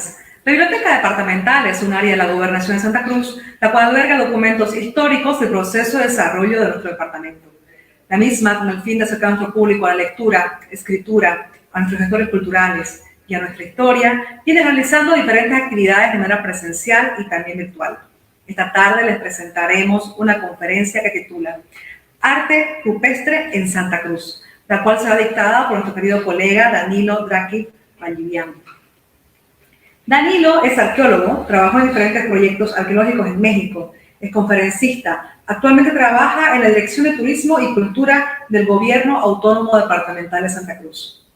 tardes. La Biblioteca Departamental es un área de la Gobernación de Santa Cruz, la cual alberga documentos históricos del proceso de desarrollo de nuestro departamento. La misma, con el fin de acercar a nuestro público a la lectura, escritura, a nuestros gestores culturales y a nuestra historia, viene realizando diferentes actividades de manera presencial y también virtual. Esta tarde les presentaremos una conferencia que titula Arte Rupestre en Santa Cruz, la cual será dictada por nuestro querido colega Danilo Draqui Vallivian. Danilo es arqueólogo, trabajó en diferentes proyectos arqueológicos en México, es conferencista, actualmente trabaja en la Dirección de Turismo y Cultura del Gobierno Autónomo Departamental de Santa Cruz.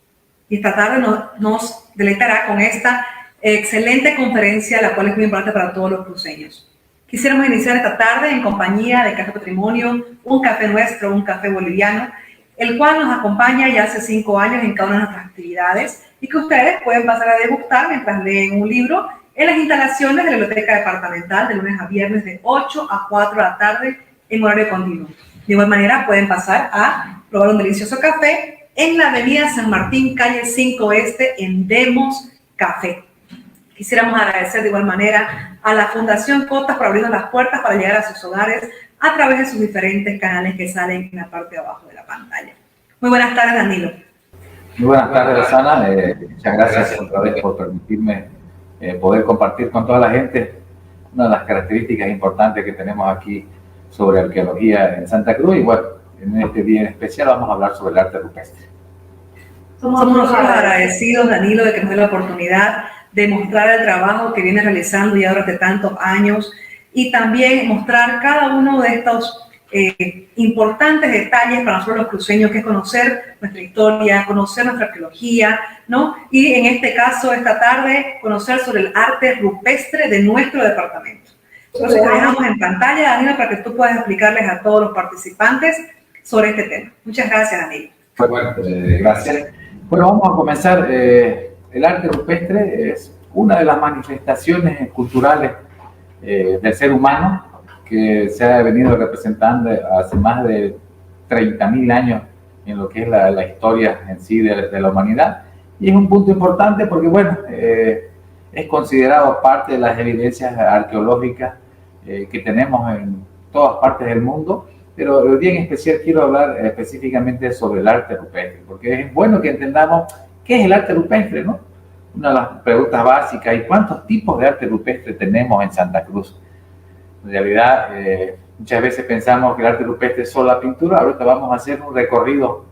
Y esta tarde nos deleitará con esta excelente conferencia, la cual es muy importante para todos los cruceños. Quisiéramos iniciar esta tarde en compañía de Café Patrimonio, un café nuestro, un café boliviano, el cual nos acompaña ya hace 5 años en cada una de nuestras actividades y que ustedes pueden pasar a degustar mientras leen un libro en las instalaciones de la Biblioteca Departamental de lunes a viernes de 8 a 4 de la tarde en horario continuo. De igual manera pueden pasar a probar un delicioso café en la avenida San Martín, calle 5 Este, en Demos Café. Quisiéramos agradecer de igual manera a la Fundación Cotas por abrirnos las puertas para llegar a sus hogares a través de sus diferentes canales que salen en la parte de abajo de la pantalla. Muy buenas tardes, Danilo. Muy buenas tardes, Rosana. Muchas gracias otra vez por permitirme poder compartir con toda la gente una de las características importantes que tenemos aquí sobre arqueología en Santa Cruz. Y bueno, en este día en especial vamos a hablar sobre el arte rupestre. Somos nosotros agradecidos, Danilo, de que nos dé la oportunidad de mostrar el trabajo que viene realizando ya durante tantos años y también mostrar cada uno de estos importantes detalles para nosotros los cruceños, que es conocer nuestra historia, conocer nuestra arqueología, ¿no? Y en este caso, esta tarde, conocer sobre el arte rupestre de nuestro departamento. Entonces, te dejamos en pantalla, Danilo, para que tú puedas explicarles a todos los participantes sobre este tema. Muchas gracias, Danilo. Bueno, gracias. Bueno, vamos a comenzar. El arte rupestre es una de las manifestaciones culturales del ser humano que se ha venido representando hace más de 30.000 años en lo que es la historia en sí de la humanidad. Y es un punto importante porque, bueno, es considerado parte de las evidencias arqueológicas que tenemos en todas partes del mundo, pero hoy día en especial quiero hablar específicamente sobre el arte rupestre, porque es bueno que entendamos qué es el arte rupestre, ¿no? Una de las preguntas básicas, ¿y cuántos tipos de arte rupestre tenemos en Santa Cruz? En realidad, muchas veces pensamos que el arte rupestre es solo la pintura. Ahorita vamos a hacer un recorrido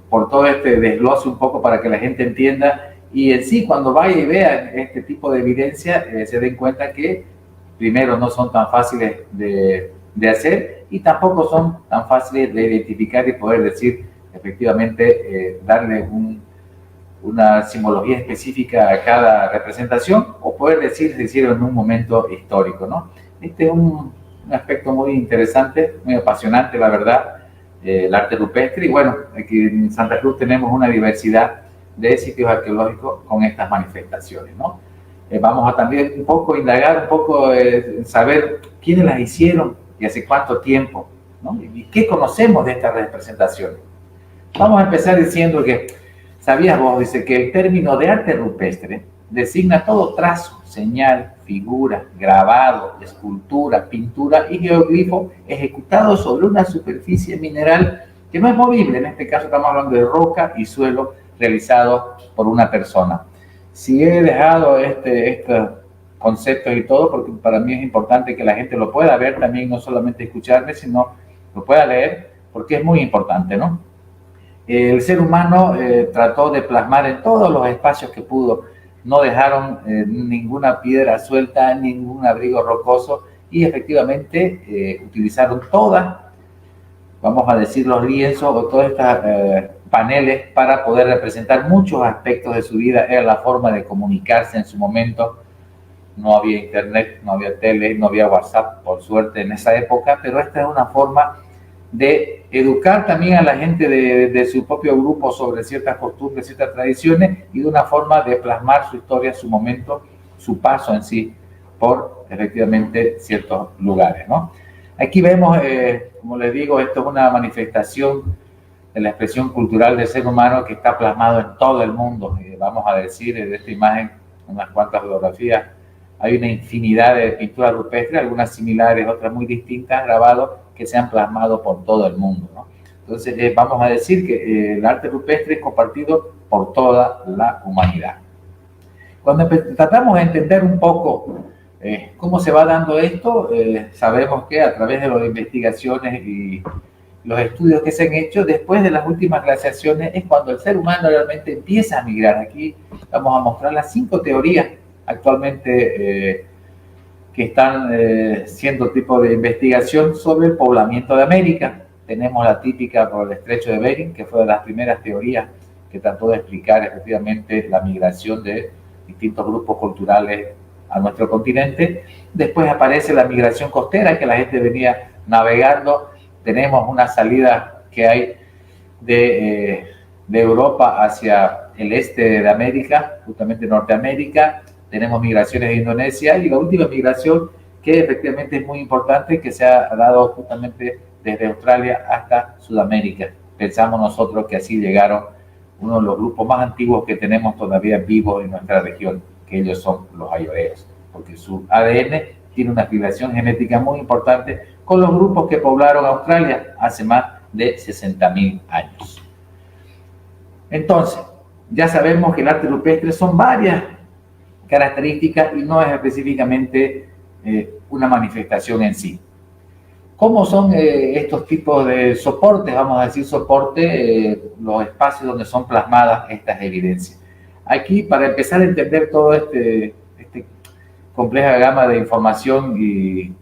por todo este desglose un poco para que la gente entienda y en sí cuando vaya y vea este tipo de evidencia se den cuenta que primero no son tan fáciles de hacer y tampoco son tan fáciles de identificar y poder decir efectivamente darle una simbología específica a cada representación o poder decir se hicieron en un momento histórico, ¿no? Este es un aspecto muy interesante, muy apasionante, la verdad, el arte rupestre. Y bueno, aquí en Santa Cruz tenemos una diversidad de sitios arqueológicos con estas manifestaciones, ¿no? Vamos a también un poco indagar, un poco saber quiénes las hicieron y hace cuánto tiempo, ¿no? Y qué conocemos de estas representaciones. Vamos a empezar diciendo que ¿sabías vos? Dice que el término de arte rupestre designa todo trazo, señal, figura, grabado, escultura, pintura y geoglifo ejecutado sobre una superficie mineral que no es movible. En este caso estamos hablando de roca y suelo realizado por una persona. Si he dejado estos conceptos y todo, porque para mí es importante que la gente lo pueda ver también, no solamente escucharme, sino lo pueda leer, porque es muy importante, ¿no? El ser humano trató de plasmar en todos los espacios que pudo, no dejaron ninguna piedra suelta, ningún abrigo rocoso y efectivamente utilizaron todas, vamos a decir, los lienzos o todas estas paneles para poder representar muchos aspectos de su vida. Era la forma de comunicarse en su momento. No había internet, no había tele, no había WhatsApp, por suerte, en esa época, pero esta es una forma de educar también a la gente de su propio grupo sobre ciertas costumbres, ciertas tradiciones y de una forma de plasmar su historia, su momento, su paso en sí por efectivamente ciertos lugares, ¿no? Aquí vemos, como les digo, esto es una manifestación la expresión cultural del ser humano que está plasmado en todo el mundo. Vamos a decir, de esta imagen, unas cuantas fotografías, hay una infinidad de pinturas rupestres, algunas similares, otras muy distintas, grabados que se han plasmado por todo el mundo, ¿no? Entonces, vamos a decir que el arte rupestre es compartido por toda la humanidad. Cuando tratamos de entender un poco cómo se va dando esto, sabemos que a través de las investigaciones y los estudios que se han hecho, después de las últimas glaciaciones, es cuando el ser humano realmente empieza a migrar. Aquí vamos a mostrar las 5 teorías actualmente que están siendo tipo de investigación sobre el poblamiento de América. Tenemos la típica por el estrecho de Bering, que fue de las primeras teorías que trató de explicar efectivamente la migración de distintos grupos culturales a nuestro continente. Después aparece la migración costera, que la gente venía navegando. Tenemos una salida que hay de Europa hacia el este de América, justamente Norteamérica. Tenemos migraciones de Indonesia y la última migración que efectivamente es muy importante, que se ha dado justamente desde Australia hasta Sudamérica. Pensamos nosotros que así llegaron uno de los grupos más antiguos que tenemos todavía vivos en nuestra región, que ellos son los ayoreos, porque su ADN tiene una afiliación genética muy importante con los grupos que poblaron Australia hace más de 60.000 años. Entonces, ya sabemos que el arte rupestre son varias características y no es específicamente una manifestación en sí. ¿Cómo son estos tipos de soportes? Vamos a decir soporte, los espacios donde son plasmadas estas evidencias. Aquí, para empezar a entender todo este compleja gama de información y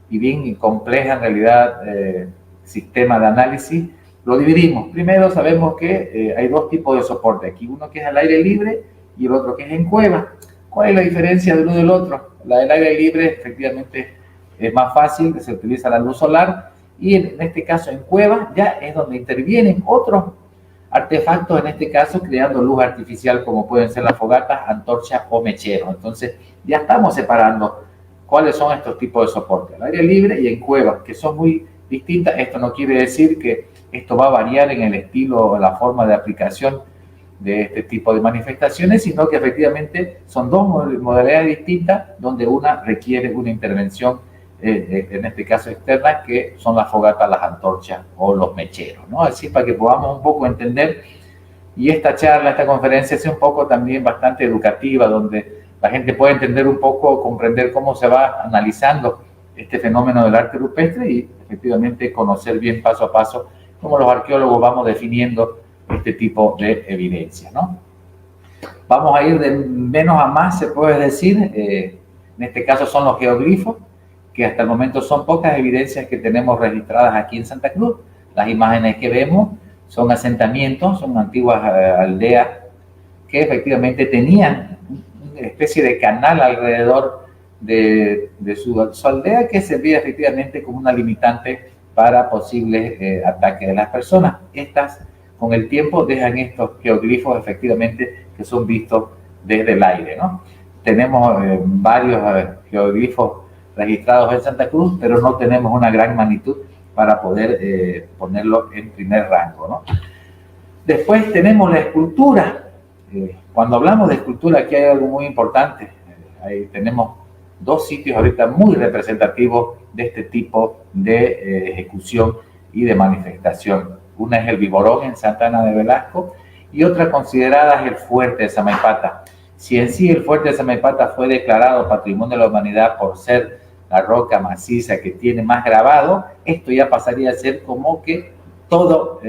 bien compleja en realidad sistema de análisis, lo dividimos. Primero sabemos que hay 2 tipos de soporte. Aquí uno que es al aire libre y el otro que es en cueva. ¿Cuál es la diferencia del uno del otro? La del aire libre efectivamente es más fácil, se utiliza la luz solar, y en este caso en cueva ya es donde intervienen otros artefactos, en este caso creando luz artificial, como pueden ser las fogatas, antorchas o mecheros. Entonces ya estamos separando cuáles son estos tipos de soporte, al aire libre y en cueva, que son muy distintas. Esto no quiere decir que esto va a variar en el estilo o la forma de aplicación de este tipo de manifestaciones, sino que efectivamente son 2 modalidades distintas, donde una requiere una intervención en este caso externa, que son las fogatas, las antorchas o los mecheros, ¿no? Así para que podamos un poco entender, y esta charla, esta conferencia es un poco también bastante educativa, donde la gente puede entender un poco, comprender cómo se va analizando este fenómeno del arte rupestre y efectivamente conocer bien paso a paso cómo los arqueólogos vamos definiendo este tipo de evidencia, ¿no? Vamos a ir de menos a más, se puede decir. En este caso son los geoglifos, que hasta el momento son pocas evidencias que tenemos registradas aquí en Santa Cruz. Las imágenes que vemos son asentamientos, son antiguas aldeas que efectivamente tenían una especie de canal alrededor de su aldea, que servía efectivamente como una limitante para posibles ataques de las personas. Estas, con el tiempo, dejan estos geoglifos efectivamente que son vistos desde el aire, ¿no? Tenemos varios geoglifos registrados en Santa Cruz, pero no tenemos una gran magnitud para poder ponerlo en primer rango, ¿no? Después tenemos la escultura. Cuando hablamos de escultura, aquí hay algo muy importante. Ahí tenemos 2 sitios ahorita muy representativos de este tipo de ejecución y de manifestación. Una es el Viborón en Santa Ana de Velasco y otra considerada es el Fuerte de Samaipata. Si en sí el Fuerte de Samaipata fue declarado Patrimonio de la Humanidad por ser la roca maciza que tiene más grabado, esto ya pasaría a ser como que todo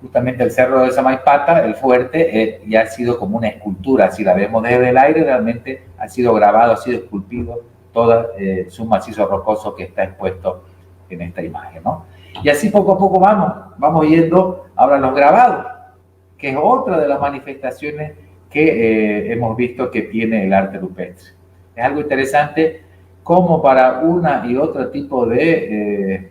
justamente el Cerro de Samaipata, el Fuerte, ya ha sido como una escultura. Si la vemos desde el aire, realmente ha sido grabado, ha sido esculpido todo su macizo rocoso que está expuesto en esta imagen, ¿no? Y así poco a poco vamos yendo ahora a los grabados, que es otra de las manifestaciones que hemos visto que tiene el arte rupestre. Es algo interesante cómo para una y otro tipo de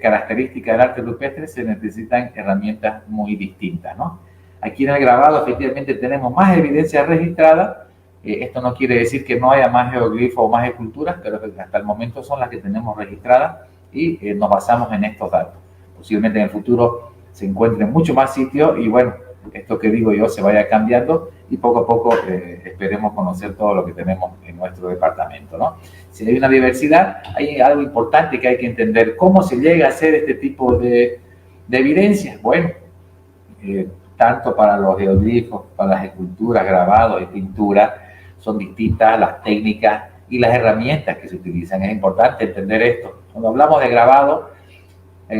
características del arte rupestre se necesitan herramientas muy distintas, ¿no? Aquí en el grabado efectivamente tenemos más evidencias registradas. Esto no quiere decir que no haya más geoglifos o más esculturas, pero hasta el momento son las que tenemos registradas y nos basamos en estos datos. posiblemente en el futuro se encuentren mucho más sitios y bueno, esto que digo yo se vaya cambiando y poco a poco esperemos conocer todo lo que tenemos en nuestro departamento, ¿no? Si hay una diversidad, hay algo importante que hay que entender. ¿Cómo se llega a hacer este tipo de evidencias? Bueno, tanto para los geoglifos, para las esculturas, grabados y pinturas, son distintas las técnicas y las herramientas que se utilizan. Es importante entender esto. Cuando hablamos de grabado,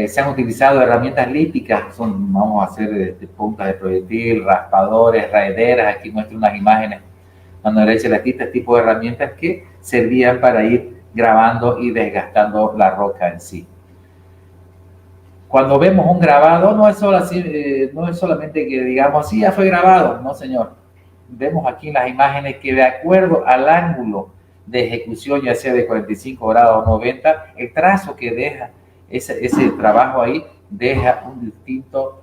se han utilizado herramientas líticas, vamos a hacer puntas de proyectil, raspadores, raederas. Aquí muestro unas imágenes, mano derecha de la artista, este tipo de herramientas que servían para ir grabando y desgastando la roca en sí. Cuando vemos un grabado, no es solamente que digamos, sí, ya fue grabado, no señor. Vemos aquí en las imágenes que de acuerdo al ángulo de ejecución, ya sea de 45 grados o 90, el trazo que deja ese trabajo ahí deja un distinto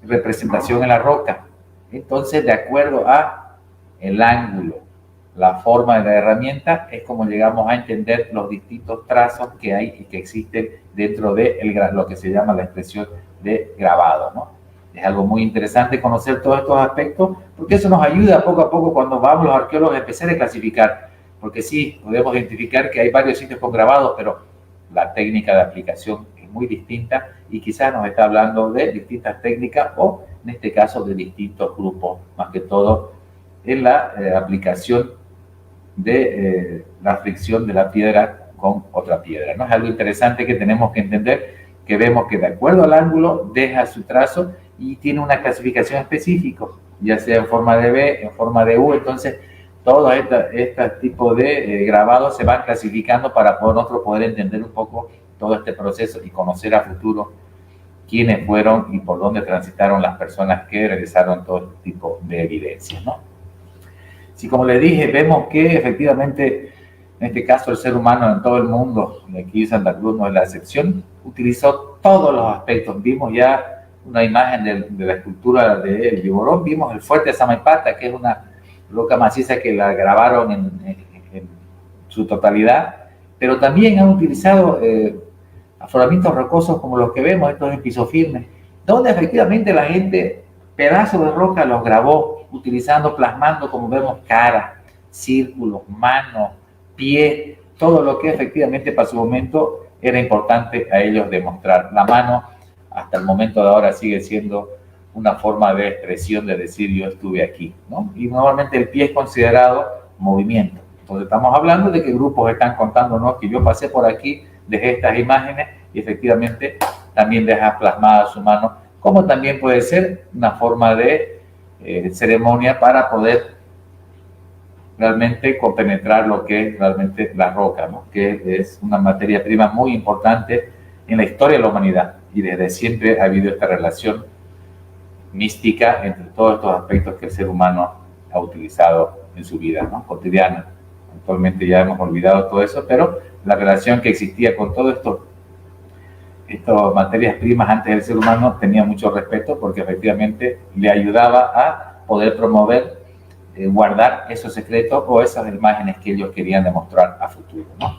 representación en la roca. Entonces, de acuerdo a el ángulo, la forma de la herramienta, es como llegamos a entender los distintos trazos que hay y que existen dentro de lo que se llama la expresión de grabado, ¿no? Es algo muy interesante conocer todos estos aspectos, porque eso nos ayuda poco a poco cuando vamos los arqueólogos a empezar a clasificar, porque sí, podemos identificar que hay varios sitios con grabados, pero la técnica de aplicación es muy distinta y quizás nos está hablando de distintas técnicas o, en este caso, de distintos grupos, más que todo en la aplicación de la fricción de la piedra con otra piedra, ¿no? Es algo interesante que tenemos que entender, que vemos que de acuerdo al ángulo deja su trazo y tiene una clasificación específica, ya sea en forma de B, en forma de U. Entonces, todos estos tipos de grabados se van clasificando para nosotros poder entender un poco todo este proceso y conocer a futuro quiénes fueron y por dónde transitaron las personas que realizaron todo este tipo de evidencias, ¿no? Si, como les dije, vemos que efectivamente, en este caso, el ser humano en todo el mundo, y aquí Santa Cruz no es la excepción, utilizó todos los aspectos. Vimos ya una imagen de la escultura del Viborón, vimos el fuerte de Samaipata, que es una roca maciza que la grabaron en su totalidad, pero también han utilizado afloramientos rocosos como los que vemos, estos en piso firme, donde efectivamente la gente pedazos de roca los grabó, utilizando, plasmando, como vemos, cara, círculos, manos, pie, todo lo que efectivamente para su momento era importante a ellos demostrar. La mano, hasta el momento de ahora, sigue siendo una forma de expresión de decir yo estuve aquí, ¿no? Y normalmente el pie es considerado movimiento. Entonces estamos hablando de que grupos están contándonos que yo pasé por aquí, dejé estas imágenes y efectivamente también deja plasmada su mano, como también puede ser una forma de ceremonia para poder realmente compenetrar lo que es realmente la roca, ¿no? Que es una materia prima muy importante en la historia de la humanidad y desde siempre ha habido esta relación mística entre todos estos aspectos que el ser humano ha utilizado en su vida, ¿no? Cotidiana. Actualmente ya hemos olvidado todo eso, pero la relación que existía con todo esto, estas materias primas antes del ser humano tenía mucho respeto porque efectivamente le ayudaba a poder promover, guardar esos secretos o esas imágenes que ellos querían demostrar a futuro, ¿no?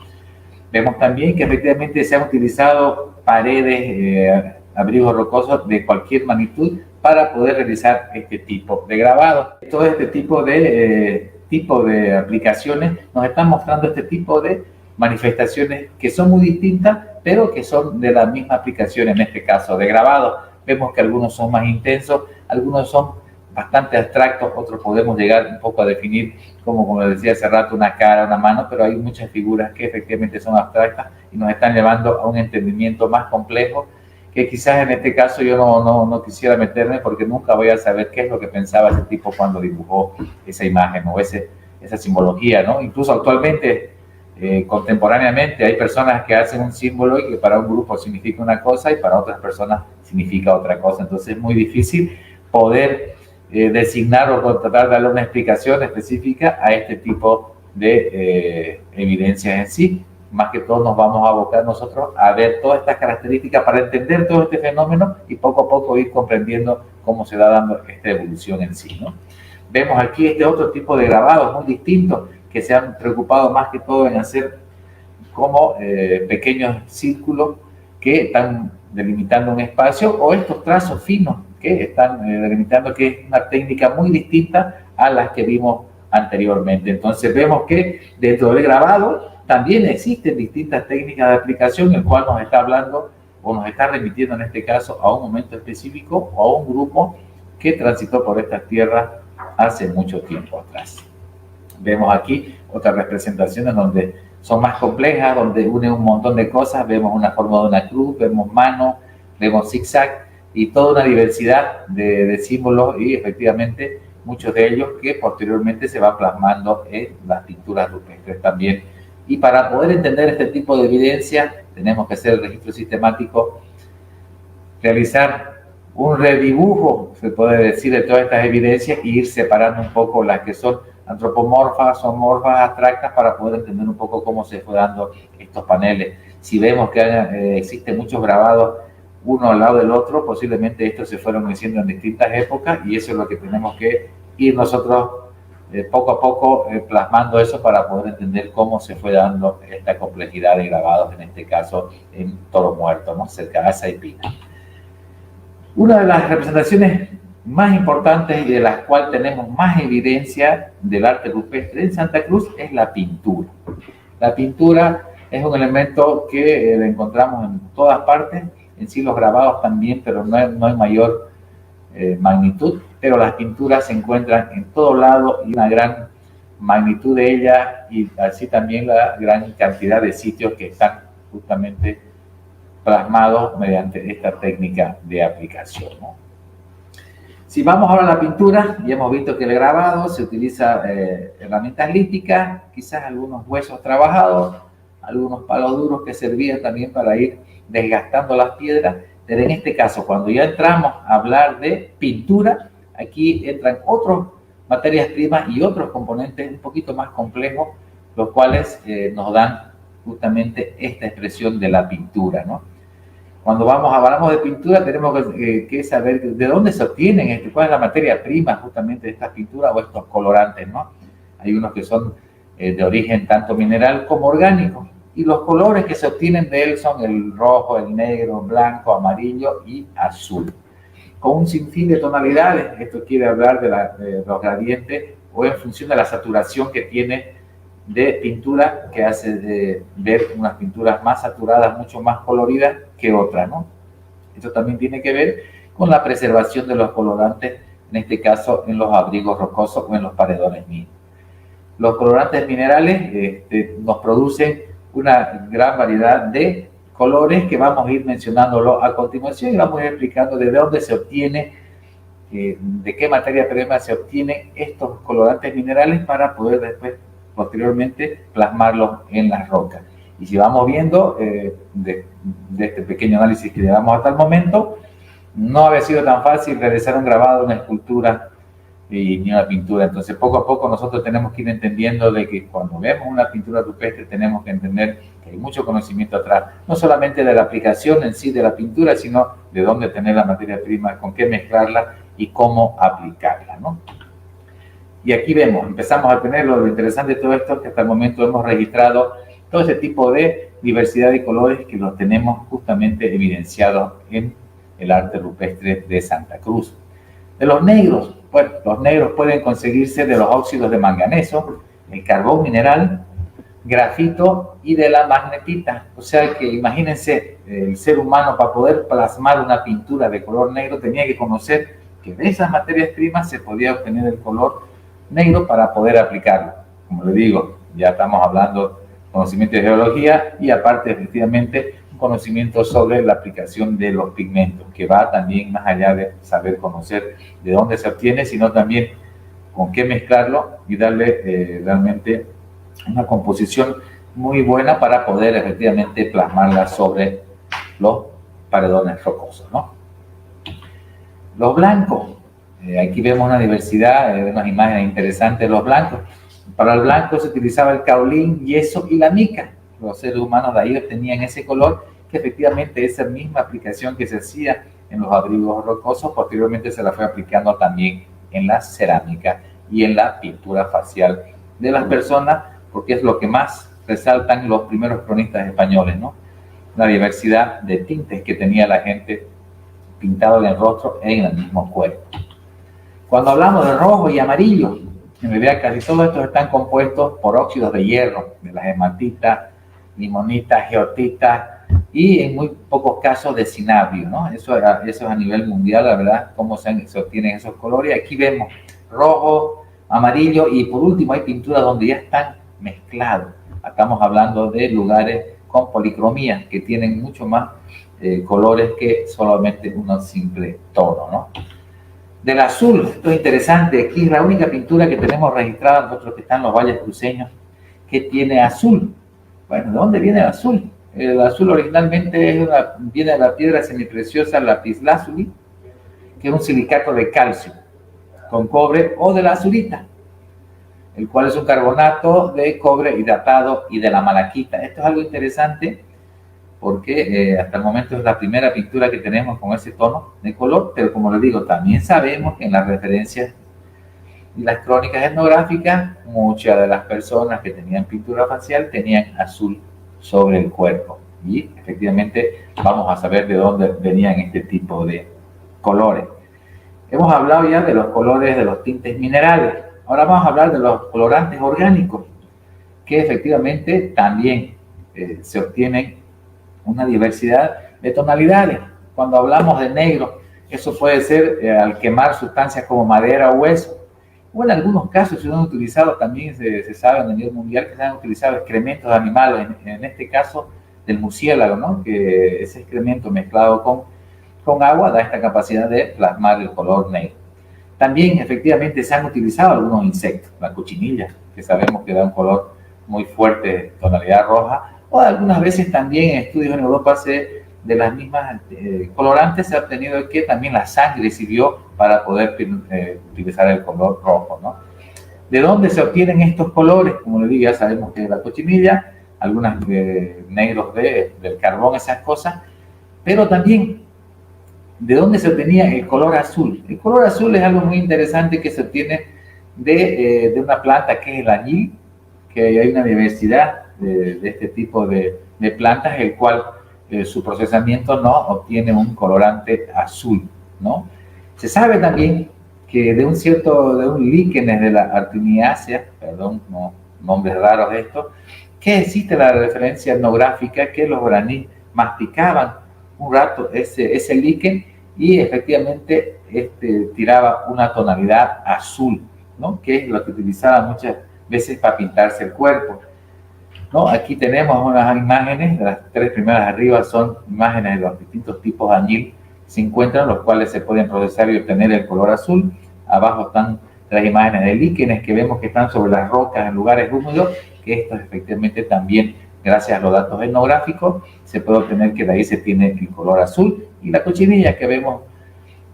Vemos también que efectivamente se han utilizado paredes, abrigos rocosos de cualquier magnitud para poder realizar este tipo de grabado. Todo este tipo de aplicaciones nos están mostrando este tipo de manifestaciones que son muy distintas, pero que son de la misma aplicación, en este caso de grabado. Vemos que algunos son más intensos, algunos son bastante abstractos, otros podemos llegar un poco a definir como les decía hace rato, una cara, una mano, pero hay muchas figuras que efectivamente son abstractas y nos están llevando a un entendimiento más complejo, que quizás en este caso yo no quisiera meterme porque nunca voy a saber qué es lo que pensaba ese tipo cuando dibujó esa imagen o esa simbología, ¿no? Incluso actualmente, contemporáneamente, hay personas que hacen un símbolo y que para un grupo significa una cosa y para otras personas significa otra cosa. Entonces es muy difícil poder designar o tratar de darle una explicación específica a este tipo de evidencias en sí. Más que todo nos vamos a abocar nosotros a ver todas estas características para entender todo este fenómeno y poco a poco ir comprendiendo cómo se va dando esta evolución en sí, ¿no? Vemos aquí este otro tipo de grabados muy distintos que se han preocupado más que todo en hacer como pequeños círculos que están delimitando un espacio, o estos trazos finos que están delimitando, que es una técnica muy distinta a las que vimos anteriormente. Entonces vemos que dentro del grabado también existen distintas técnicas de aplicación, el cual nos está hablando o nos está remitiendo en este caso a un momento específico o a un grupo que transitó por estas tierras hace mucho tiempo atrás. Vemos aquí otras representaciones donde son más complejas, donde unen un montón de cosas. Vemos una forma de una cruz, vemos mano, vemos zigzag y toda una diversidad de símbolos, y efectivamente muchos de ellos que posteriormente se van plasmando en las pinturas rupestres también. Y para poder entender este tipo de evidencia tenemos que hacer el registro sistemático, realizar un redibujo, se puede decir, de todas estas evidencias y ir separando un poco las que son antropomorfas, zoomorfas, abstractas, para poder entender un poco cómo se fue dando estos paneles. Si vemos que existen muchos grabados uno al lado del otro, posiblemente estos se fueron haciendo en distintas épocas, y eso es lo que tenemos que ir nosotros poco a poco plasmando eso para poder entender cómo se fue dando esta complejidad de grabados, en este caso en Toro Muerto, ¿no? Cerca de Saipina. Una de las representaciones más importantes y de las cuales tenemos más evidencia del arte rupestre en Santa Cruz es la pintura. La pintura es un elemento que encontramos en todas partes, en sí los grabados también, pero no hay mayor magnitud, pero las pinturas se encuentran en todo lado y una gran magnitud de ellas, y así también la gran cantidad de sitios que están justamente plasmados mediante esta técnica de aplicación, ¿no? Si vamos ahora a la pintura, ya hemos visto que el grabado se utiliza herramientas líticas, quizás algunos huesos trabajados, algunos palos duros que servían también para ir desgastando las piedras, pero en este caso, cuando ya entramos a hablar de pintura, aquí entran otras materias primas y otros componentes un poquito más complejos, los cuales nos dan justamente esta expresión de la pintura, ¿no? Cuando hablamos de pintura, tenemos que saber de dónde se obtienen, cuál es la materia prima justamente de estas pinturas o estos colorantes, ¿no? Hay unos que son de origen tanto mineral como orgánico, y los colores que se obtienen de él son el rojo, el negro, blanco, amarillo y azul, con un sinfín de tonalidades. Esto quiere hablar de los gradientes, o en función de la saturación que tiene de pintura, que hace ver unas pinturas más saturadas, mucho más coloridas que otras, ¿no? Esto también tiene que ver con la preservación de los colorantes, en este caso en los abrigos rocosos o en los paredones mismos. Los colorantes minerales nos producen una gran variedad de colores que vamos a ir mencionándolo a continuación, y vamos a ir explicando de dónde se obtiene, de qué materia prima se obtienen estos colorantes minerales para poder después, posteriormente, plasmarlos en las rocas. Y si vamos viendo de este pequeño análisis que llevamos hasta el momento, no había sido tan fácil realizar un grabado, una escultura ni una pintura. Entonces, poco a poco nosotros tenemos que ir entendiendo de que cuando vemos una pintura rupestre tenemos que entender que hay mucho conocimiento atrás, no solamente de la aplicación en sí de la pintura, sino de dónde tener la materia prima, con qué mezclarla y cómo aplicarla, ¿no? Y aquí vemos, empezamos a tener lo interesante de todo esto, que hasta el momento hemos registrado todo ese tipo de diversidad de colores que los tenemos justamente evidenciados en el arte rupestre de Santa Cruz. De los negros, pues los negros pueden conseguirse de los óxidos de manganeso, el carbón mineral, grafito y de la magnetita. O sea que imagínense, el ser humano, para poder plasmar una pintura de color negro tenía que conocer que de esas materias primas se podía obtener el color negro para poder aplicarlo. Como le digo, ya estamos hablando de conocimiento de geología y aparte, efectivamente, un conocimiento sobre la aplicación de los pigmentos, que va también más allá de saber conocer de dónde se obtiene, sino también con qué mezclarlo y darle realmente una composición muy buena para poder efectivamente plasmarla sobre los paredones rocosos, ¿no? Los blancos. Aquí vemos una diversidad, unas imágenes interesantes de los blancos. Para el blanco se utilizaba el caolín, yeso y la mica. Los seres humanos de ahí obtenían ese color, que efectivamente esa misma aplicación que se hacía en los abrigos rocosos, posteriormente se la fue aplicando también en la cerámica y en la pintura facial de las personas, porque es lo que más resaltan los primeros cronistas españoles, ¿no? la diversidad de tintes que tenía la gente pintado en el rostro e en el mismo cuerpo. Cuando hablamos de rojo y amarillo, en realidad casi todos estos están compuestos por óxidos de hierro, de las hematitas, limonitas, geotitas y en muy pocos casos de cinabrio, ¿no? Eso es a nivel mundial, la verdad, cómo se obtienen esos colores. Aquí vemos rojo, amarillo y por último hay pinturas donde ya están mezclados. Estamos hablando de lugares con policromía que tienen mucho más colores que solamente un simple tono, ¿no? Del azul, esto es interesante, aquí es la única pintura que tenemos registrada nosotros que están en los valles cruceños que tiene azul. Bueno, ¿de dónde viene el azul? El azul originalmente viene de la piedra semipreciosa lapislázuli, que es un silicato de calcio con cobre, o de la azurita, el cual es un carbonato de cobre hidratado y de la malaquita. Esto es algo interesante porque hasta el momento es la primera pintura que tenemos con ese tono de color, pero como les digo, también sabemos que en las referencias y las crónicas etnográficas, muchas de las personas que tenían pintura facial tenían azul sobre el cuerpo. Y efectivamente vamos a saber de dónde venían este tipo de colores. Hemos hablado ya de los colores de los tintes minerales. Ahora vamos a hablar de los colorantes orgánicos, que efectivamente también se obtienen una diversidad de tonalidades. Cuando hablamos de negro, eso puede ser al quemar sustancias como madera o hueso. O en algunos casos se han utilizado, también se sabe a nivel mundial que se han utilizado excrementos de animales, en este caso del murciélago, ¿no? Que ese excremento mezclado con agua da esta capacidad de plasmar el color negro. También efectivamente se han utilizado algunos insectos, la cochinilla, que sabemos que da un color muy fuerte, tonalidad roja, o algunas veces también en estudios en Europa de las mismas colorantes se ha obtenido que también la sangre sirvió para poder utilizar el color rojo, ¿no? ¿De dónde se obtienen estos colores? Como les digo, ya sabemos que es la cochinilla, algunos negros del carbón, esas cosas, pero también ¿de dónde se obtenía el color azul? El color azul es algo muy interesante que se obtiene de una planta que es el añil, que hay una diversidad de este tipo de plantas, el cual su procesamiento no obtiene un colorante azul, ¿no? Se sabe también que de un líquenes de la Artemiaceae, perdón, no, nombres raros estos, que existe la referencia etnográfica que los guaraníes masticaban un rato ese líquen y efectivamente tiraba una tonalidad azul, ¿no? Que es lo que utilizaban muchas veces para pintarse el cuerpo, ¿no? Aquí tenemos unas imágenes, las tres primeras arriba son imágenes de los distintos tipos de añil que se encuentran, los cuales se pueden procesar y obtener el color azul. Abajo están las imágenes de líquenes que vemos que están sobre las rocas en lugares húmedos, que estos efectivamente también, gracias a los datos etnográficos, se puede obtener que de ahí se tiene el color azul. Y la cochinilla que vemos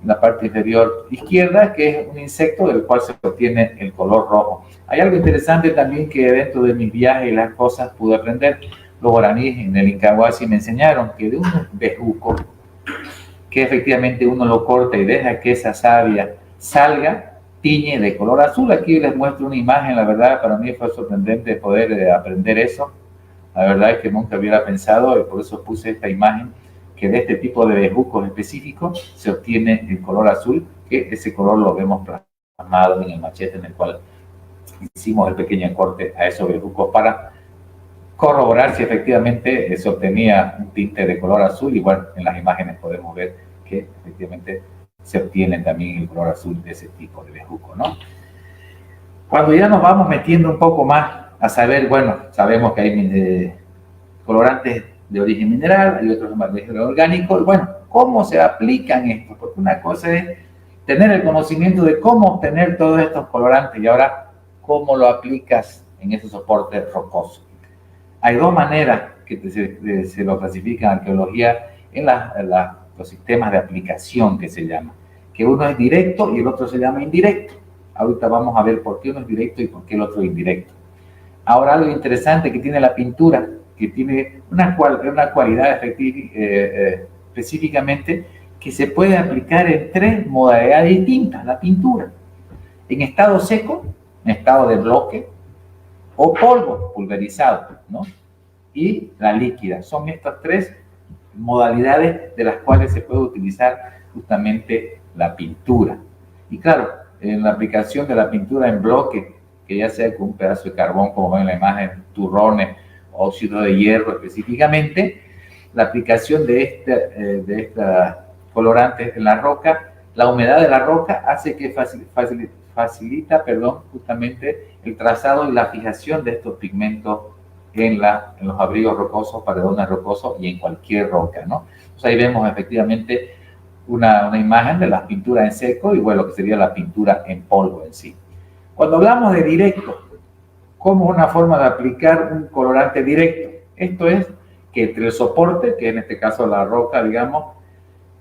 en la parte inferior izquierda, que es un insecto del cual se obtiene el color rojo. Hay algo interesante también que dentro de mis viajes y las cosas pude aprender. Los guaraníes en el Incahuasi me enseñaron que de un bejuco, que efectivamente uno lo corta y deja que esa savia salga, tiñe de color azul. Aquí les muestro una imagen, la verdad para mí fue sorprendente poder aprender eso. La verdad es que nunca hubiera pensado y por eso puse esta imagen, que de este tipo de bejucos específicos se obtiene el color azul, que ese color lo vemos plasmado en el machete en el cual hicimos el pequeño corte a esos bejucos para corroborar si efectivamente se obtenía un tinte de color azul. Y bueno, en las imágenes podemos ver que efectivamente se obtiene también el color azul de ese tipo de bejuco, ¿no? Cuando ya nos vamos metiendo un poco más a saber, bueno, sabemos que hay colorantes de origen mineral y otros de origen orgánico. Bueno, ¿cómo se aplican estos? Porque una cosa es tener el conocimiento de cómo obtener todos estos colorantes y ahora cómo lo aplicas en esos soportes rocosos. Hay dos maneras que se lo clasifica en arqueología en los sistemas de aplicación que se llama, que uno es directo y el otro se llama indirecto. Ahorita vamos a ver por qué uno es directo y por qué el otro es indirecto. Ahora, algo interesante que tiene la pintura, que tiene una cualidad específicamente que se puede aplicar en tres modalidades distintas, la pintura. En estado seco, en estado de bloque, o polvo pulverizado, ¿no? Y la líquida. Son estas tres modalidades de las cuales se puede utilizar justamente la pintura. Y claro, en la aplicación de la pintura en bloque, que ya sea con un pedazo de carbón, como ven en la imagen, turrones, óxido de hierro específicamente, la aplicación de esta colorante en la roca, la humedad de la roca hace que facilita justamente el trazado y la fijación de estos pigmentos en los abrigos rocosos, paredones rocosos y en cualquier roca, ¿no? Entonces ahí vemos efectivamente una imagen de las pinturas en seco y bueno, lo que sería la pintura en polvo en sí. Cuando hablamos de directo, como una forma de aplicar un colorante directo, esto es que entre el soporte, que en este caso la roca, digamos,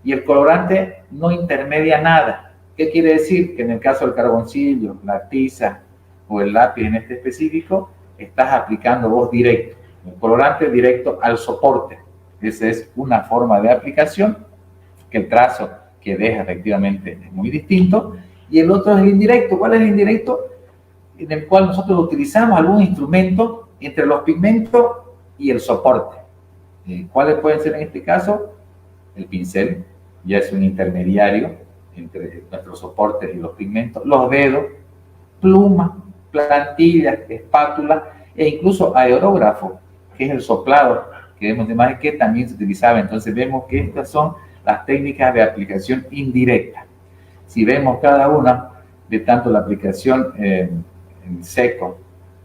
y el colorante no intermedia nada. ¿Qué quiere decir? Que en el caso del carboncillo, la tiza o el lápiz en este específico, estás aplicando vos directo, el colorante directo al soporte. Esa es una forma de aplicación, que el trazo que deja efectivamente es muy distinto, y el otro es el indirecto. ¿Cuál es el indirecto? En el cual nosotros utilizamos algún instrumento entre los pigmentos y el soporte. ¿Cuáles pueden ser en este caso? El pincel, ya es un intermediario entre nuestros soportes y los pigmentos, los dedos, plumas, plantillas, espátula e incluso aerógrafo, que es el soplado que vemos de imagen que también se utilizaba. Entonces vemos que estas son las técnicas de aplicación indirecta. Si vemos cada una de tanto la aplicación en seco,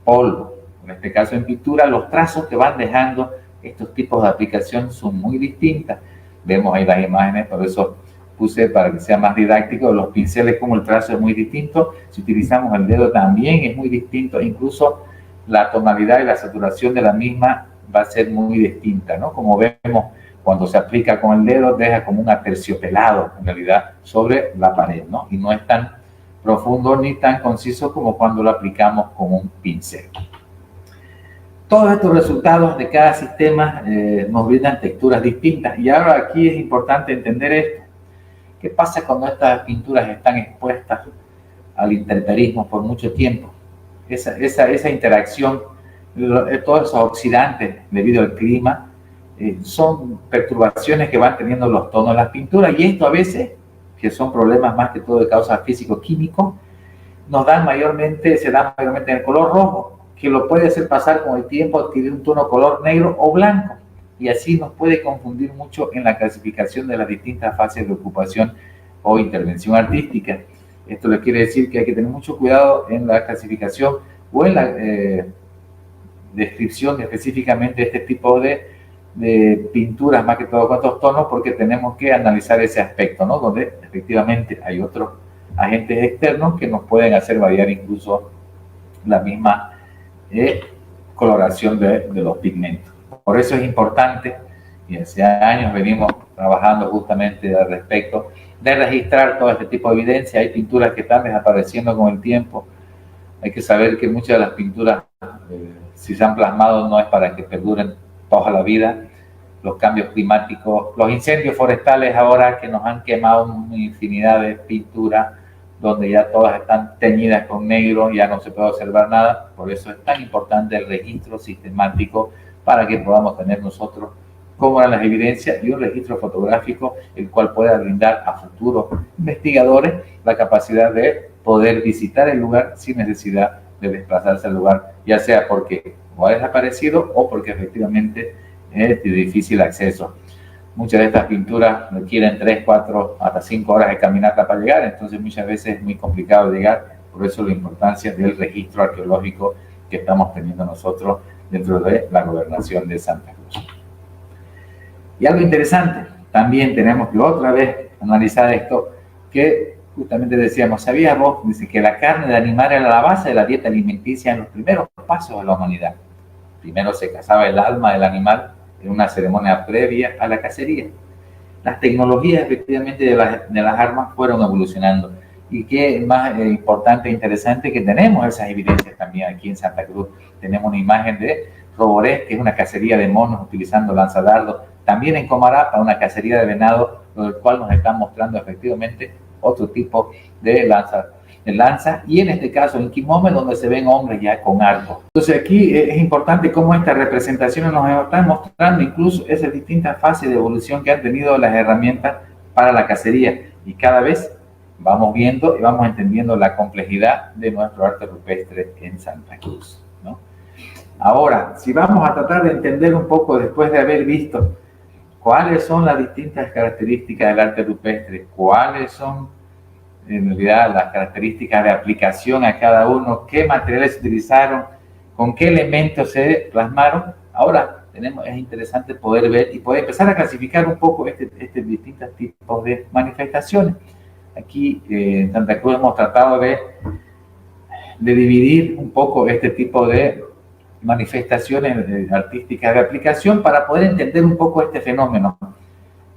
polvo, en este caso en pintura, los trazos que van dejando estos tipos de aplicación son muy distintas. Vemos ahí las imágenes, por eso puse para que sea más didáctico, los pinceles como el trazo es muy distinto, si utilizamos el dedo también es muy distinto, incluso la tonalidad y la saturación de la misma va a ser muy distinta, ¿no? Como vemos, cuando se aplica con el dedo deja como un aterciopelado en realidad sobre la pared, ¿no? Y no es tan profundo ni tan conciso como cuando lo aplicamos con un pincel. Todos estos resultados de cada sistema nos brindan texturas distintas. Y ahora aquí es importante entender esto. ¿Qué pasa cuando estas pinturas están expuestas al intemperismo por mucho tiempo? Esa interacción, todos esos oxidantes debido al clima, son perturbaciones que van teniendo los tonos de las pinturas. Y esto a veces, que son problemas más que todo de causa físico-químico, se dan mayormente en el color rojo, que lo puede hacer pasar con el tiempo, adquirir un tono color negro o blanco, y así nos puede confundir mucho en la clasificación de las distintas fases de ocupación o intervención artística. Esto le quiere decir que hay que tener mucho cuidado en la clasificación o en la descripción específicamente de este tipo de pinturas, más que todo con estos tonos, porque tenemos que analizar ese aspecto, ¿no? Donde efectivamente hay otros agentes externos que nos pueden hacer variar incluso la misma coloración de los pigmentos. Por eso es importante, y hace años venimos trabajando justamente al respecto, de registrar todo este tipo de evidencia. Hay pinturas que están desapareciendo con el tiempo. Hay que saber que muchas de las pinturas, si se han plasmado, no es para que perduren toda la vida. Los cambios climáticos, los incendios forestales ahora que nos han quemado una infinidad de pinturas, donde ya todas están teñidas con negro, ya no se puede observar nada. Por eso es tan importante el registro sistemático para que podamos tener nosotros cómo eran las evidencias y un registro fotográfico el cual pueda brindar a futuros investigadores la capacidad de poder visitar el lugar sin necesidad de desplazarse al lugar, ya sea porque o ha desaparecido o porque efectivamente es de difícil acceso. Muchas de estas pinturas requieren 3, 4, hasta 5 horas de caminata para llegar, entonces muchas veces es muy complicado llegar. Por eso la importancia del registro arqueológico que estamos teniendo nosotros dentro de la gobernación de Santa Cruz. Y algo interesante, también tenemos que otra vez analizar esto, que justamente decíamos, ¿sabías vos? Dice que la carne de animal era la base de la dieta alimenticia en los primeros pasos de la humanidad. Primero se cazaba el alma del animal en una ceremonia previa a la cacería. Las tecnologías efectivamente de las armas fueron evolucionando. Y qué más importante e interesante que tenemos esas evidencias también aquí en Santa Cruz. Tenemos una imagen de Roborés, que es una cacería de monos utilizando lanzadardos. También en Comarapa, una cacería de venado, lo cual nos están mostrando efectivamente otro tipo de de lanza, y en este caso en Quimome, donde se ven hombres ya con arco. Entonces aquí es importante cómo estas representaciones nos están mostrando incluso esas distintas fases de evolución que han tenido las herramientas para la cacería, y cada vez vamos viendo y vamos entendiendo la complejidad de nuestro arte rupestre en Santa Cruz, ¿no? Ahora, si vamos a tratar de entender un poco, después de haber visto cuáles son las distintas características del arte rupestre, cuáles son en realidad las características de aplicación a cada uno, qué materiales se utilizaron, con qué elementos se plasmaron, ahora es interesante poder ver y poder empezar a clasificar un poco distintos tipos de manifestaciones. Aquí en Santa Cruz hemos tratado de dividir un poco este tipo de manifestaciones artísticas de aplicación para poder entender un poco este fenómeno.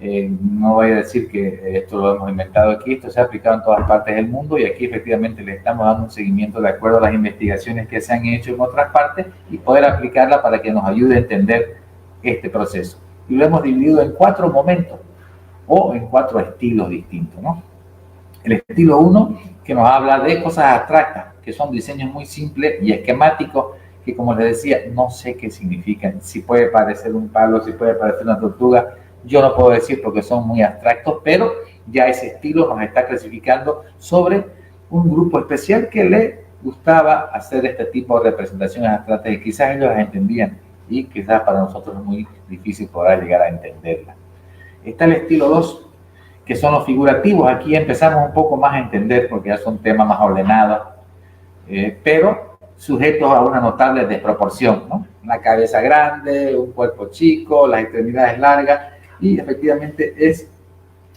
No voy a decir que esto lo hemos inventado aquí, esto se ha aplicado en todas partes del mundo, y aquí efectivamente le estamos dando un seguimiento de acuerdo a las investigaciones que se han hecho en otras partes y poder aplicarla para que nos ayude a entender este proceso. Y lo hemos dividido en 4 momentos o en 4 estilos distintos, ¿no? El estilo 1, que nos habla de cosas abstractas, que son diseños muy simples y esquemáticos, que como les decía, no sé qué significan. Si puede parecer un palo, si puede parecer una tortuga, yo no puedo decir porque son muy abstractos, pero ya ese estilo nos está clasificando sobre un grupo especial que le gustaba hacer este tipo de representaciones abstractas, y quizás ellos las entendían y quizás para nosotros es muy difícil poder llegar a entenderlas. Está el estilo 2, que son los figurativos. Aquí empezamos un poco más a entender porque ya son temas más ordenados, pero sujetos a una notable desproporción, ¿no? Una cabeza grande, un cuerpo chico, las extremidades largas, y efectivamente es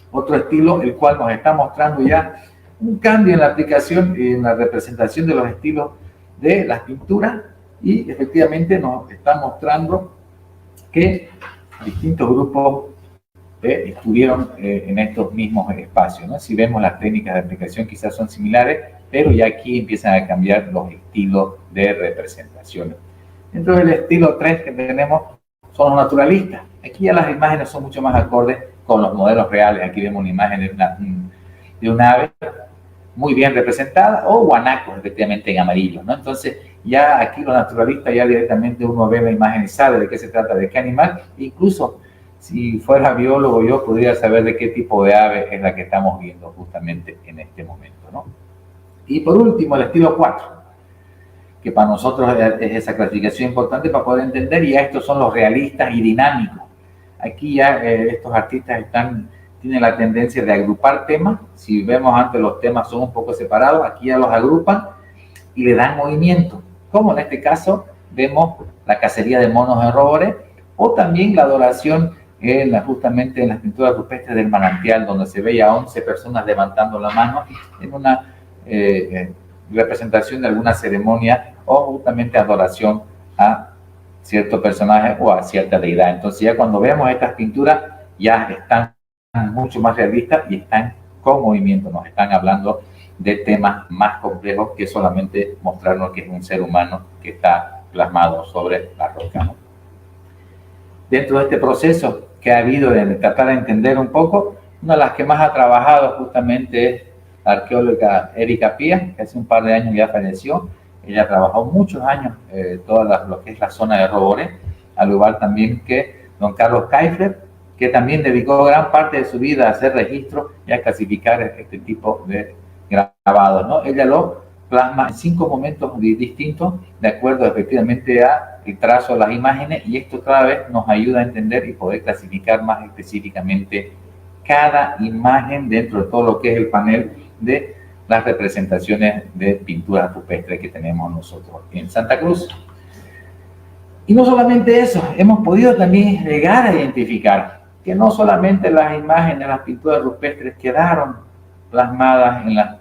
otro estilo el cual nos está mostrando ya un cambio en la aplicación y en la representación de los estilos de las pinturas, y efectivamente nos está mostrando que distintos grupos estuvieron en estos mismos espacios, ¿no? Si vemos las técnicas de aplicación quizás son similares, pero ya aquí empiezan a cambiar los estilos de representaciones. Dentro del estilo 3 que tenemos son los naturalistas. Aquí ya las imágenes son mucho más acordes con los modelos reales. Aquí vemos una imagen de una ave muy bien representada, o guanacos, efectivamente en amarillo, ¿no? Entonces ya aquí los naturalistas ya directamente uno ve la imagen y sabe de qué se trata, de qué animal. Incluso si fuera biólogo yo podría saber de qué tipo de ave es la que estamos viendo justamente en este momento, ¿no? Y por último, el estilo 4, que para nosotros es esa clasificación importante para poder entender, y ya estos son los realistas y dinámicos. Aquí ya estos artistas tienen la tendencia de agrupar temas. Si vemos antes los temas son un poco separados, aquí ya los agrupan y le dan movimiento, como en este caso vemos la cacería de monos en Roboré, o también la adoración justamente en las pinturas rupestres del manantial, donde se veía a 11 personas levantando la mano en una representación de alguna ceremonia o justamente adoración a cierto personaje o a cierta deidad. Entonces ya cuando vemos estas pinturas ya están mucho más realistas y están con movimiento, nos están hablando de temas más complejos que solamente mostrarnos que es un ser humano que está plasmado sobre la roca, ¿no? Dentro de este proceso que ha habido de tratar de entender un poco, una de las que más ha trabajado justamente es la arqueóloga Erika Pía, que hace un par de años ya falleció. Ella trabajó muchos años toda lo que es la zona de Roboré, al igual también que don Carlos Kaifler, que también dedicó gran parte de su vida a hacer registros y a clasificar este tipo de grabados, ¿no? Ella lo plasma en 5 momentos distintos, de acuerdo efectivamente a el trazo de las imágenes, y esto cada vez nos ayuda a entender y poder clasificar más específicamente cada imagen dentro de todo lo que es el panel de las representaciones de pinturas rupestres que tenemos nosotros en Santa Cruz. Y no solamente eso, hemos podido también llegar a identificar que no solamente las imágenes, las pinturas rupestres quedaron plasmadas en las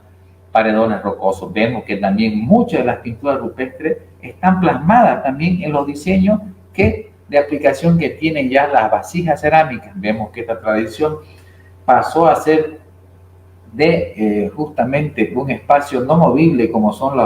paredones rocosos, vemos que también muchas de las pinturas rupestres están plasmadas también en los diseños de aplicación que tienen ya las vasijas cerámicas. Vemos que esta tradición pasó a ser de justamente un espacio no movible como son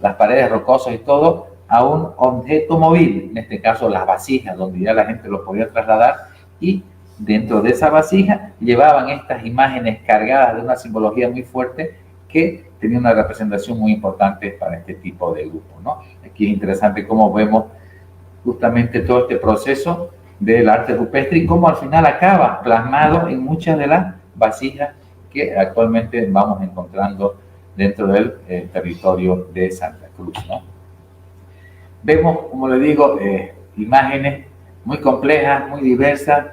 las paredes rocosas y todo, a un objeto móvil, en este caso las vasijas, donde ya la gente lo podía trasladar, y dentro de esa vasija llevaban estas imágenes cargadas de una simbología muy fuerte que tenía una representación muy importante para este tipo de grupo, ¿no? Aquí es interesante cómo vemos justamente todo este proceso del arte rupestre y cómo al final acaba plasmado en muchas de las vasijas que actualmente vamos encontrando dentro del territorio de Santa Cruz, ¿no? Vemos, como le digo, imágenes muy complejas, muy diversas,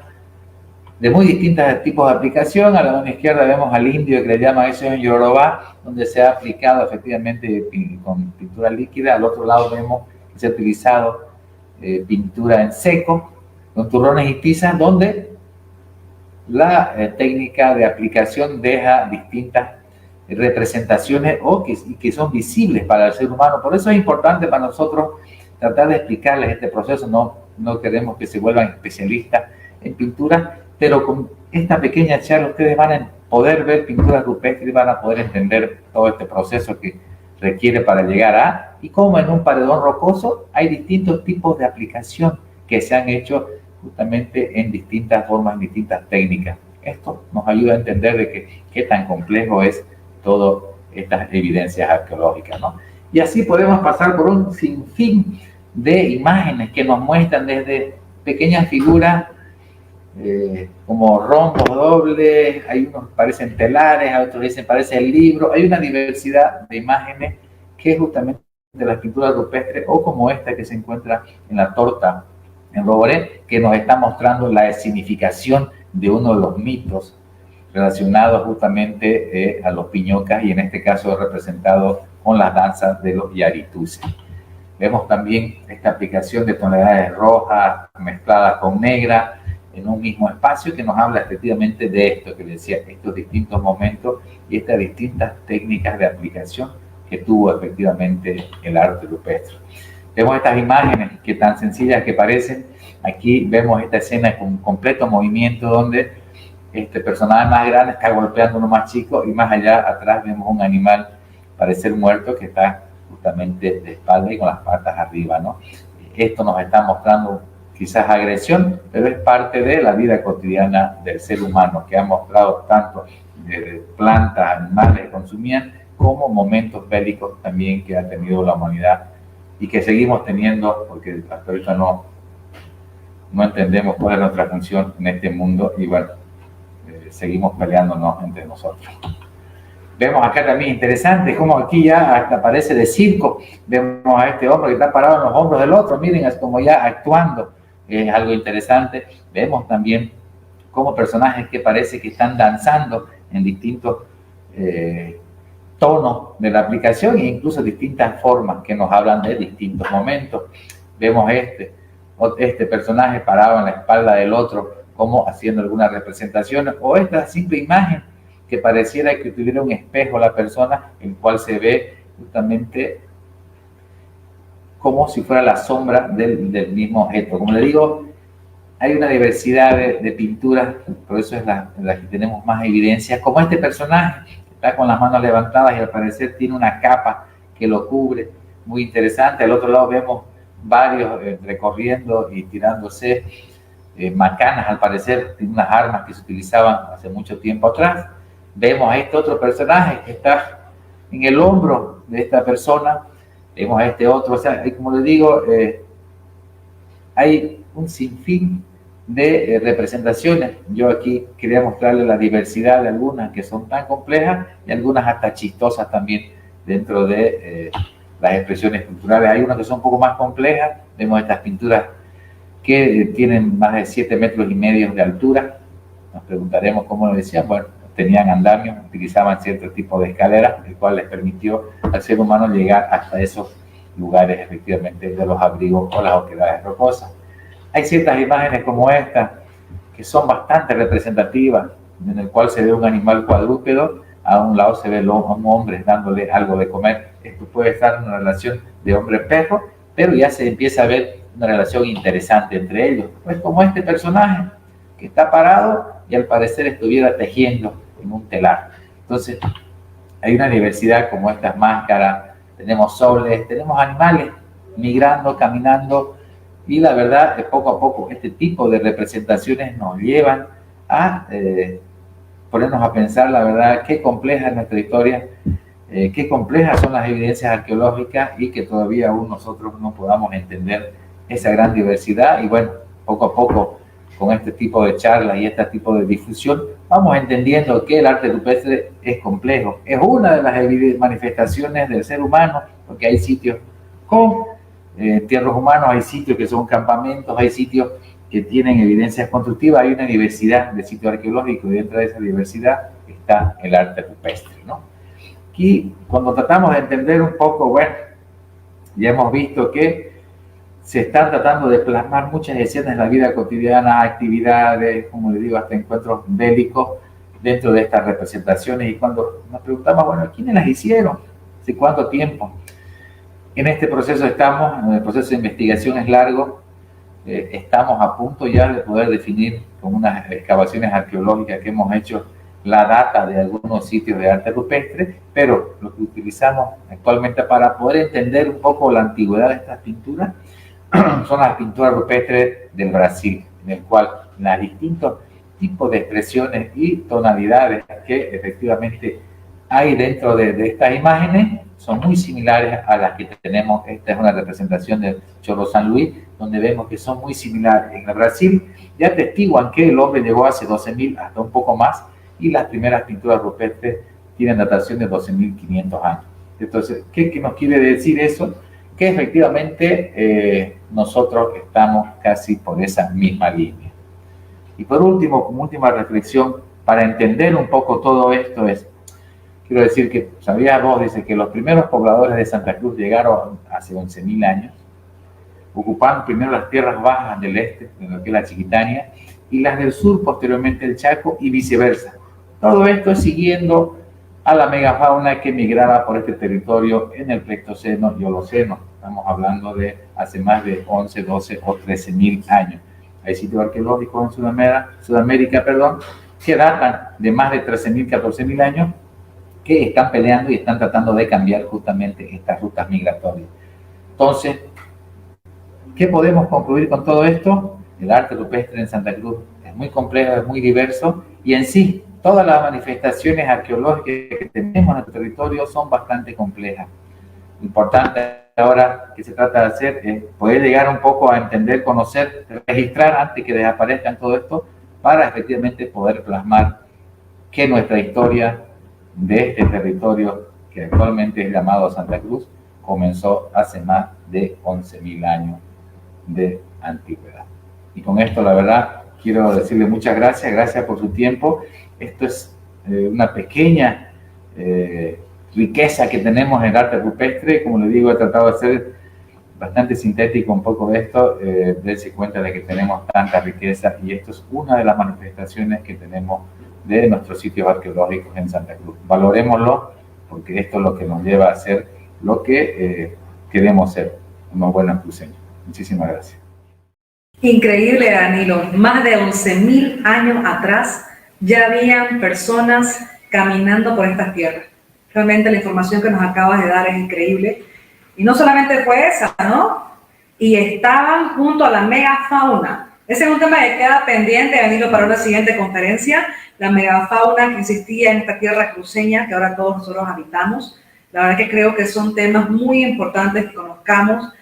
de muy distintos tipos de aplicación. A la mano izquierda vemos al indio que le llama eso en Yoruba, donde se ha aplicado efectivamente con pintura líquida. Al otro lado vemos que se ha utilizado pintura en seco, con turrones y tizas, donde la técnica de aplicación deja distintas representaciones que son visibles para el ser humano. Por eso es importante para nosotros tratar de explicarles este proceso. No queremos que se vuelvan especialistas en pintura, pero con esta pequeña charla ustedes van a poder ver pintura rupestre y van a poder entender todo este proceso que requiere para llegar a, y cómo en un paredón rocoso hay distintos tipos de aplicación que se han hecho justamente en distintas formas, en distintas técnicas. Esto nos ayuda a entender de qué tan complejo es todas estas evidencias arqueológicas, ¿no? Y así podemos pasar por un sinfín de imágenes que nos muestran desde pequeñas figuras como rombos dobles, hay unos que parecen telares, otros dicen parecen libros. Hay una diversidad de imágenes que es justamente de las pinturas rupestres, o como esta que se encuentra en la torta en Roboré, que nos está mostrando la significación de uno de los mitos relacionados justamente a los piñocas, y en este caso representado con las danzas de los yarituses. Vemos también esta aplicación de tonalidades rojas mezcladas con negra en un mismo espacio, que nos habla efectivamente de esto que les decía, estos distintos momentos y estas distintas técnicas de aplicación que tuvo efectivamente el arte rupestre. Vemos estas imágenes que tan sencillas que parecen. Aquí vemos esta escena con completo movimiento donde este personaje más grande está golpeando a uno más chico, y más allá atrás vemos un animal parecer muerto que está justamente de espalda y con las patas arriba, ¿no? Esto nos está mostrando quizás agresión, pero es parte de la vida cotidiana del ser humano, que ha mostrado tanto plantas, animales que consumían, como momentos bélicos también que ha tenido la humanidad y que seguimos teniendo, porque hasta ahorita no entendemos cuál es nuestra función en este mundo, y bueno, seguimos peleándonos entre nosotros. Vemos acá también interesante cómo aquí ya hasta parece de circo. Vemos a este hombre que está parado en los hombros del otro, miren, es como ya actuando. Es algo interesante. Vemos también como personajes que parece que están danzando en distintos tonos de la aplicación, e incluso distintas formas que nos hablan de distintos momentos. Vemos este personaje parado en la espalda del otro, como haciendo algunas representaciones, o esta simple imagen que pareciera que tuviera un espejo la persona, en el cual se ve justamente como si fuera la sombra del mismo objeto. Como le digo, hay una diversidad de pinturas, por eso es la que tenemos más evidencia, como este personaje que está con las manos levantadas y al parecer tiene una capa que lo cubre, muy interesante. Al otro lado vemos varios recorriendo y tirándose macanas, al parecer, tiene unas armas que se utilizaban hace mucho tiempo atrás. Vemos a este otro personaje que está en el hombro de esta persona. Vemos a este otro, o sea, como les digo, hay un sinfín de representaciones. Yo aquí quería mostrarles la diversidad de algunas que son tan complejas y algunas hasta chistosas también dentro de las expresiones culturales. Hay unas que son un poco más complejas. Vemos estas pinturas que tienen más de 7,5 metros de altura. Nos preguntaremos cómo lo decían. Bueno, tenían andamios, utilizaban cierto tipo de escaleras, el cual les permitió al ser humano llegar hasta esos lugares, efectivamente, de los abrigos o las oquedades rocosas. Hay ciertas imágenes como esta, que son bastante representativas, en el cual se ve un animal cuadrúpedo, a un lado se ve a un hombre dándole algo de comer. Esto puede estar en una relación de hombre-perro, pero ya se empieza a ver una relación interesante entre ellos. Pues como este personaje que está parado y al parecer estuviera tejiendo en un telar. Entonces, hay una diversidad como estas máscaras, tenemos soles, tenemos animales migrando, caminando, y la verdad, poco a poco, este tipo de representaciones nos llevan a ponernos a pensar, la verdad, qué compleja es nuestra historia, qué complejas son las evidencias arqueológicas y que todavía aún nosotros no podamos entender esa gran diversidad. Y bueno, poco a poco, con este tipo de charlas y este tipo de difusión, vamos entendiendo que el arte rupestre es complejo. Es una de las manifestaciones del ser humano, porque hay sitios con entierros humanos, hay sitios que son campamentos, hay sitios que tienen evidencias constructivas, hay una diversidad de sitios arqueológicos y dentro de esa diversidad está el arte rupestre, ¿no? Y cuando tratamos de entender un poco, bueno, ya hemos visto que se están tratando de plasmar muchas escenas de la vida cotidiana, actividades, como les digo, hasta encuentros bélicos dentro de estas representaciones. Y cuando nos preguntamos, bueno, ¿quiénes las hicieron? ¿Hace cuánto tiempo? En este proceso estamos, el proceso de investigación es largo, estamos a punto ya de poder definir con unas excavaciones arqueológicas que hemos hecho la data de algunos sitios de arte rupestre, pero lo que utilizamos actualmente para poder entender un poco la antigüedad de estas pinturas son las pinturas rupestres del Brasil, en el cual los distintos tipos de expresiones y tonalidades que efectivamente hay dentro de estas imágenes son muy similares a las que tenemos. Esta es una representación del Chorro San Luis, donde vemos que son muy similares. En el Brasil ya atestiguan que el hombre llegó hace 12.000 hasta un poco más, y las primeras pinturas rupestres tienen datación de 12.500 años. Entonces, ¿qué nos quiere decir eso? Que efectivamente nosotros estamos casi por esa misma línea. Y por último, como última reflexión, para entender un poco todo esto quiero decir que, ¿sabías vos? Dice que los primeros pobladores de Santa Cruz llegaron hace 11.000 años, ocupando primero las tierras bajas del este, de lo que es la Chiquitania, y las del sur, posteriormente el Chaco, y viceversa. Todo esto es siguiendo a la megafauna que migraba por este territorio en el Pleistoceno y Holoceno. Estamos hablando de hace más de 11, 12 o 13.000 años. Hay sitios arqueológicos en Sudamérica, que datan de más de 13.000, 14.000 años, que están peleando y están tratando de cambiar justamente estas rutas migratorias. Entonces, ¿qué podemos concluir con todo esto? El arte rupestre en Santa Cruz es muy complejo, es muy diverso, y en sí, todas las manifestaciones arqueológicas que tenemos en nuestro territorio son bastante complejas. Lo importante ahora que se trata de hacer es poder llegar un poco a entender, conocer, registrar antes que desaparezcan todo esto, para efectivamente poder plasmar que nuestra historia de este territorio, que actualmente es llamado Santa Cruz, comenzó hace más de 11.000 años de antigüedad. Y con esto, la verdad, quiero decirle muchas gracias, gracias por su tiempo. Esto es una pequeña riqueza que tenemos en el arte rupestre. Como le digo, he tratado de ser bastante sintético un poco de esto, darse cuenta de que tenemos tanta riqueza, y esto es una de las manifestaciones que tenemos de nuestros sitios arqueológicos en Santa Cruz. Valorémoslo, porque esto es lo que nos lleva a ser lo que queremos ser, unos buenos cruceños. Muchísimas gracias. Increíble, Danilo. Más de 11.000 años atrás ya habían personas caminando por estas tierras. Realmente la información que nos acabas de dar es increíble. Y no solamente fue esa, ¿no? Y estaban junto a la megafauna. Ese es un tema que queda pendiente, Danilo, para una siguiente conferencia. La megafauna que existía en esta tierra cruceña que ahora todos nosotros habitamos. La verdad que creo que son temas muy importantes que conozcamos.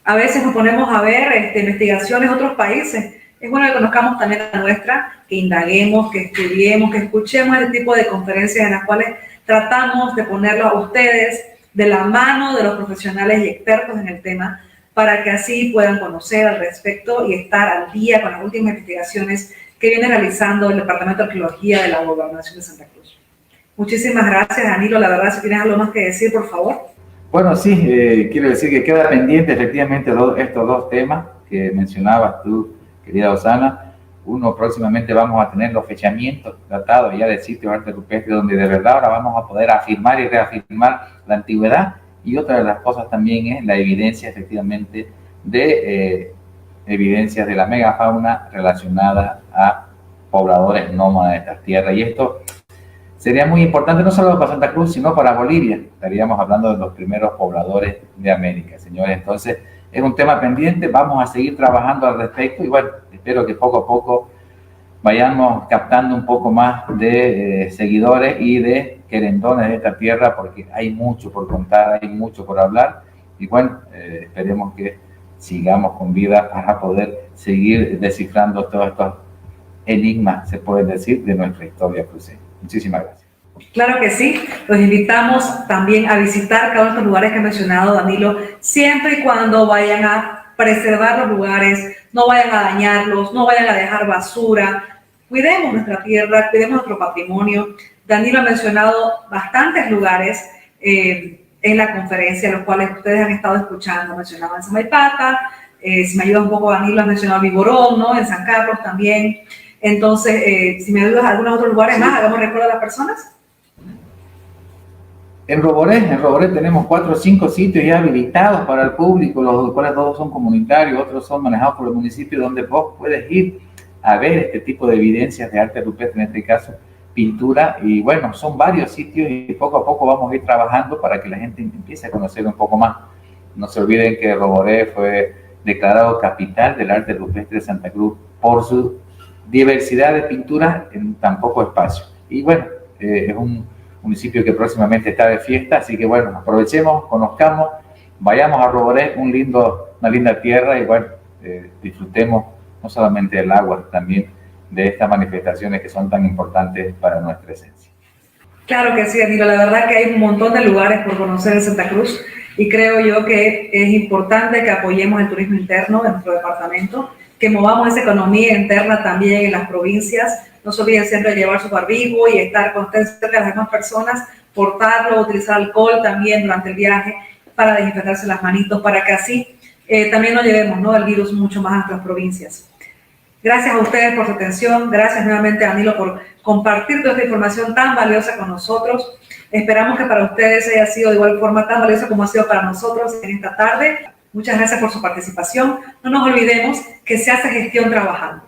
A veces nos ponemos a ver investigaciones de otros países. Es bueno que conozcamos también la nuestra, que indaguemos, que estudiemos, que escuchemos este tipo de conferencias en las cuales tratamos de ponerlo a ustedes de la mano de los profesionales y expertos en el tema, para que así puedan conocer al respecto y estar al día con las últimas investigaciones que viene realizando el Departamento de Arqueología de la Gobernación de Santa Cruz. Muchísimas gracias, Danilo. La verdad, si tienes algo más que decir, por favor. Bueno, sí, quiero decir que queda pendiente efectivamente estos dos temas que mencionabas tú, querida Osana. Uno, próximamente vamos a tener los fechamientos datados ya del sitio de arte rupestre, donde de verdad ahora vamos a poder afirmar y reafirmar la antigüedad. Y otra de las cosas también es la evidencia efectivamente de evidencias de la megafauna relacionada a pobladores nómadas de estas tierras. Y esto sería muy importante no solo para Santa Cruz, sino para Bolivia. Estaríamos hablando de los primeros pobladores de América, señores. Entonces, es un tema pendiente, vamos a seguir trabajando al respecto, y bueno, espero que poco a poco vayamos captando un poco más de seguidores y de querendones de esta tierra, porque hay mucho por contar, hay mucho por hablar, y bueno, esperemos que sigamos con vida para poder seguir descifrando todos estos enigmas, se puede decir, de nuestra historia cruceña. Muchísimas gracias. Claro que sí, los invitamos también a visitar cada uno de estos lugares que ha mencionado Danilo, siempre y cuando vayan a preservar los lugares, no vayan a dañarlos, no vayan a dejar basura. Cuidemos nuestra tierra, cuidemos nuestro patrimonio. Danilo ha mencionado bastantes lugares en la conferencia, los cuales ustedes han estado escuchando. Mencionaban Samaipata, si me ayuda un poco Danilo, ha mencionado Vigorón, ¿no? En San Carlos también. Entonces, si me ayudas a algunos otros lugares más, hagamos recuerdo a las personas. En Roboré tenemos 4 o 5 sitios ya habilitados para el público, los cuales todos son comunitarios, otros son manejados por el municipio, donde vos puedes ir a ver este tipo de evidencias de arte rupestre, en este caso pintura, y bueno, son varios sitios y poco a poco vamos a ir trabajando para que la gente empiece a conocer un poco más. No se olviden que Roboré fue declarado capital del arte rupestre de Santa Cruz por su diversidad de pinturas en tan poco espacio. Y bueno, es un municipio que próximamente está de fiesta, así que bueno, aprovechemos, conozcamos, vayamos a Roboré, una linda tierra, y bueno, disfrutemos no solamente del agua, también de estas manifestaciones que son tan importantes para nuestra esencia. Claro que sí, Danilo, la verdad que hay un montón de lugares por conocer en Santa Cruz y creo yo que es importante que apoyemos el turismo interno en nuestro departamento, que movamos esa economía interna también en las provincias. No se olviden siempre de llevar su barbijo y estar con ustedes cerca de las demás personas, portarlo, utilizar alcohol también durante el viaje para desinfectarse las manitos, para que así también no llevemos, ¿no?, el virus mucho más a nuestras provincias. Gracias a ustedes por su atención, gracias nuevamente a Danilo por compartir toda esta información tan valiosa con nosotros. Esperamos que para ustedes haya sido de igual forma tan valiosa como ha sido para nosotros en esta tarde. Muchas gracias por su participación. No nos olvidemos que se hace gestión trabajando.